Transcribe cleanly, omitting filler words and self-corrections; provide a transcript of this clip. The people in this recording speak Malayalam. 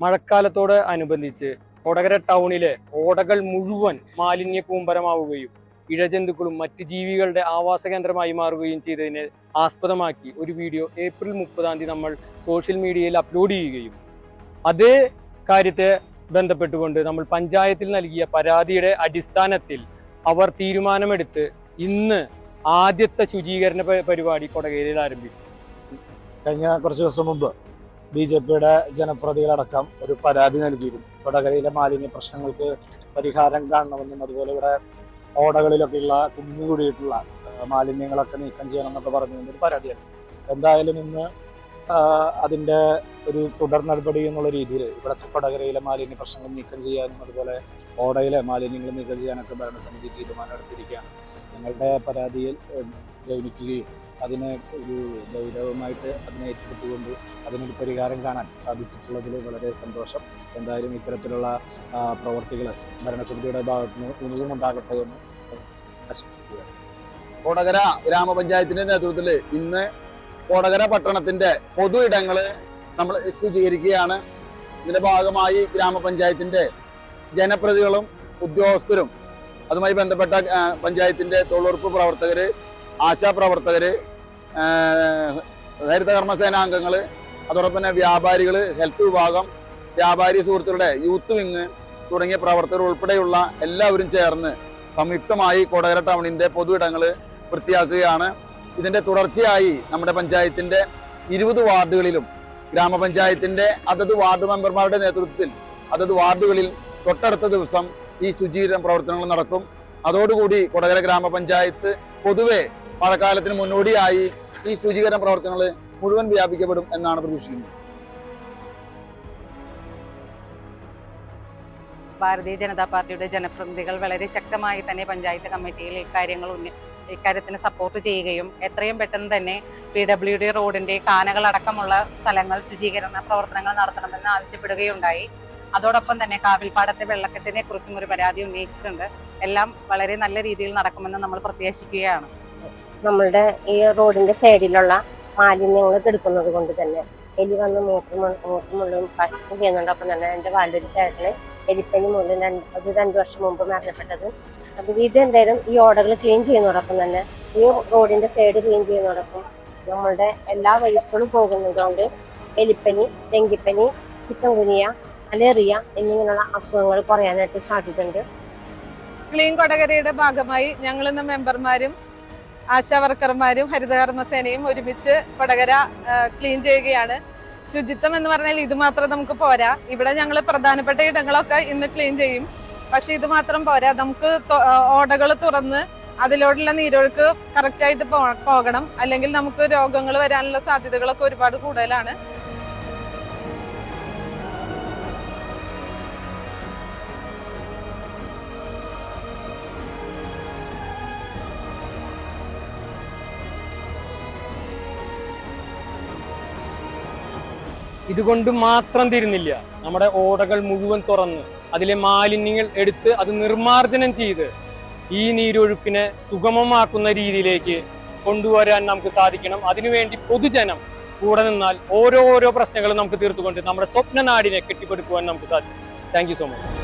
മഴക്കാലത്തോട് അനുബന്ധിച്ച് കൊടകര ടൗണിലെ ഓടകൾ മുഴുവൻ മാലിന്യ കൂമ്പരമാവുകയും ഇഴജന്തുക്കളും മറ്റ് ജീവികളുടെ ആവാസ കേന്ദ്രമായി മാറുകയും ചെയ്തതിനെ ആസ്പദമാക്കി ഒരു വീഡിയോ ഏപ്രിൽ 30 നമ്മൾ സോഷ്യൽ മീഡിയയിൽ അപ്ലോഡ് ചെയ്യുകയും അതേ കാര്യത്തെ ബന്ധപ്പെട്ടുകൊണ്ട് നമ്മൾ പഞ്ചായത്തിൽ നൽകിയ പരാതിയുടെ അടിസ്ഥാനത്തിൽ അവർ തീരുമാനമെടുത്ത് ഇന്ന് ആദ്യത്തെ ശുചീകരണ പരിപാടി കൊടകരയിൽ ആരംഭിച്ചു. കഴിഞ്ഞ കുറച്ച് ദിവസം മുമ്പ് BJPയുടെ ജനപ്രതിനിധികളടക്കം ഒരു പരാതി നൽകിയിരുന്നു. കൊടകരയിലെ മാലിന്യ പ്രശ്നങ്ങൾക്ക് പരിഹാരം കാണണമെന്നും അതുപോലെ ഇവിടെ ഓടകളിലൊക്കെയുള്ള കുമിഞ്ഞുകൂടിയിട്ടുള്ള മാലിന്യങ്ങളൊക്കെ നീക്കം ചെയ്യണം എന്നൊക്കെ പറഞ്ഞുകൊണ്ട് ഒരു പരാതിയാണ്. എന്തായാലും ഇന്ന് അതിൻ്റെ ഒരു തുടർ നടപടി എന്നുള്ള രീതിയിൽ ഇവിടുത്തെ കൊടകരയിലെ മാലിന്യ പ്രശ്നങ്ങൾ നീക്കം ചെയ്യാനും അതുപോലെ ഓടയിലെ മാലിന്യങ്ങൾ നീക്കം ചെയ്യാനൊക്കെ ഭരണസമിതി തീരുമാനമെടുത്തിരിക്കുകയാണ്. ഞങ്ങളുടെ പരാതിയിൽ ഗൗനിക്കുകയും അതിനെ ഒരു ഗൗരവമായിട്ട് അതിനെ ഏറ്റെടുത്തുകൊണ്ട് അതിനൊരു പരിഹാരം കാണാൻ സാധിച്ചിട്ടുള്ളതിൽ വളരെ സന്തോഷം. എന്തായാലും ഇത്തരത്തിലുള്ള പ്രവർത്തികൾ ഭരണസമിതിയുടെ ഭാഗത്ത് നിന്ന് ഇനിയും ഉണ്ടാകട്ടെ എന്ന് ആശംസിക്കുക. കൊടകര ഗ്രാമപഞ്ചായത്തിന്റെ നേതൃത്വത്തിൽ ഇന്ന് കൊടകര പട്ടണത്തിന്റെ പൊതു ഇടങ്ങള് നമ്മൾ ശുചീകരിക്കുകയാണ്. ഇതിന്റെ ഭാഗമായി ഗ്രാമപഞ്ചായത്തിന്റെ ജനപ്രതിനിധികളും ഉദ്യോഗസ്ഥരും അതുമായി ബന്ധപ്പെട്ട പഞ്ചായത്തിന്റെ തൊഴിലുറപ്പ് പ്രവർത്തകര്, ആശാപ്രവർത്തകര്, ഹരിതകർമ്മസേന അംഗങ്ങള്, അതോടൊപ്പം തന്നെ വ്യാപാരികള്, ഹെൽത്ത് വിഭാഗം, വ്യാപാരി സുഹൃത്തുക്കളുടെ യൂത്ത് വിങ് തുടങ്ങിയ പ്രവർത്തകർ ഉൾപ്പെടെയുള്ള എല്ലാവരും ചേർന്ന് സംയുക്തമായി കൊടകര ടൗണിന്റെ പൊതു ഇടങ്ങൾ വൃത്തിയാക്കുകയാണ്. ഇതിന്റെ തുടർച്ചയായി നമ്മുടെ പഞ്ചായത്തിന്റെ 20 വാർഡുകളിലും ഗ്രാമപഞ്ചായത്തിന്റെ അതത് വാർഡ് മെമ്പർമാരുടെ നേതൃത്വത്തിൽ അതത് വാർഡുകളിൽ തൊട്ടടുത്ത ദിവസം ഈ ശുചീകരണ പ്രവർത്തനങ്ങൾ നടക്കും. അതോടുകൂടി കൊടകര ഗ്രാമപഞ്ചായത്ത് പൊതുവെ മഴക്കാലത്തിന് മുന്നോടിയായി ഈ ശുചീകരണ പ്രവർത്തനങ്ങൾ മുഴുവൻ വ്യാപിക്കപ്പെടും എന്നാണ് പ്രതീക്ഷിക്കുന്നത്. ഭാരതീയ ജനതാ പാർട്ടിയുടെ ജനപ്രതിനിധികൾ വളരെ ശക്തമായി തന്നെ പഞ്ചായത്ത് കമ്മിറ്റിയിൽ ഇക്കാര്യത്തിന് സപ്പോർട്ട് ചെയ്യുകയും എത്രയും പെട്ടെന്ന് തന്നെ PWD റോഡിന്റെ കാനകളടക്കമുള്ള സ്ഥലങ്ങൾ ശുചീകരണ പ്രവർത്തനങ്ങൾ നടത്തണമെന്ന് ആവശ്യപ്പെടുകയുണ്ടായി. അതോടൊപ്പം തന്നെ കാവിൽപ്പാടത്തെ വെള്ളക്കെട്ടിനെ കുറിച്ചും ഒരു പരാതി ഉന്നയിച്ചിട്ടുണ്ട്. എല്ലാം വളരെ നല്ല രീതിയിൽ നടക്കുമെന്ന് നമ്മൾ പ്രത്യാശിക്കുകയാണ്. നമ്മളുടെ ഈ റോഡിന്റെ സൈഡിലുള്ള മാലിന്യങ്ങൾ കെടുക്കുന്നത് കൊണ്ട് തന്നെ എലി വന്ന് മൂത്രമുള്ളും ഭക്ഷണം ചെയ്യുന്നുണ്ട്. ഒപ്പം തന്നെ എൻ്റെ വാർഡൊരു ചേട്ടന് എലിപ്പനി മൂലം 2 വർഷം മുമ്പ് മരണപ്പെട്ടത്. അപ്പോൾ ഇതെന്തായാലും ഈ ഓടകൾ ക്ലീൻ ചെയ്യുന്നതോടൊപ്പം തന്നെ ഈ റോഡിന്റെ സൈഡ് ക്ലീൻ ചെയ്യുന്നതോടൊപ്പം നമ്മളുടെ എല്ലാ വേസ്റ്റുകളും പോകുന്നതുകൊണ്ട് എലിപ്പനി, ഡെങ്കിപ്പനി, ചിക്കൻ ഗുനിയ, മലേറിയ എന്നിങ്ങനെയുള്ള അസുഖങ്ങൾ കുറയാനായിട്ട് സാധ്യതയുണ്ട്. ക്ലീൻ കൊടകരയുടെ ഭാഗമായി ഞങ്ങളിന്ന് മെമ്പർമാരും ആശാവർക്കർമാരും ഹരിതകർമ്മസേനയും ഒരുമിച്ച് കൊടകര ക്ലീൻ ചെയ്യുകയാണ്. ശുചിത്വം എന്ന് പറഞ്ഞാൽ ഇത് മാത്രം നമുക്ക് പോരാ. ഇവിടെ ഞങ്ങൾ പ്രധാനപ്പെട്ട ഇടങ്ങളൊക്കെ ഇന്ന് ക്ലീൻ ചെയ്യും. പക്ഷെ ഇത് മാത്രം പോരാ, നമുക്ക് ഓടകൾ തുറന്ന് അതിലോട്ടുള്ള നീരൊഴുക്ക് കറക്റ്റായിട്ട് പോകണം. അല്ലെങ്കിൽ നമുക്ക് രോഗങ്ങൾ വരാനുള്ള സാധ്യതകളൊക്കെ ഒരുപാട് കൂടുതലാണ്. ഇതുകൊണ്ട് മാത്രം തീരുന്നില്ല. നമ്മുടെ ഓടകൾ മുഴുവൻ തുറന്ന് അതിലെ മാലിന്യങ്ങൾ എടുത്ത് അത് നിർമ്മാർജ്ജനം ചെയ്ത് ഈ നീരൊഴുക്കിനെ സുഗമമാക്കുന്ന രീതിയിലേക്ക് കൊണ്ടുവരാൻ നമുക്ക് സാധിക്കണം. അതിനുവേണ്ടി പൊതുജനം കൂടെ നിന്നാൽ ഓരോ പ്രശ്നങ്ങളും നമുക്ക് തീർത്തുകൊണ്ട് നമ്മുടെ സ്വപ്ന നാടിനെ കെട്ടിപ്പടുക്കുവാൻ നമുക്ക് സാധിക്കും. Thank you so much.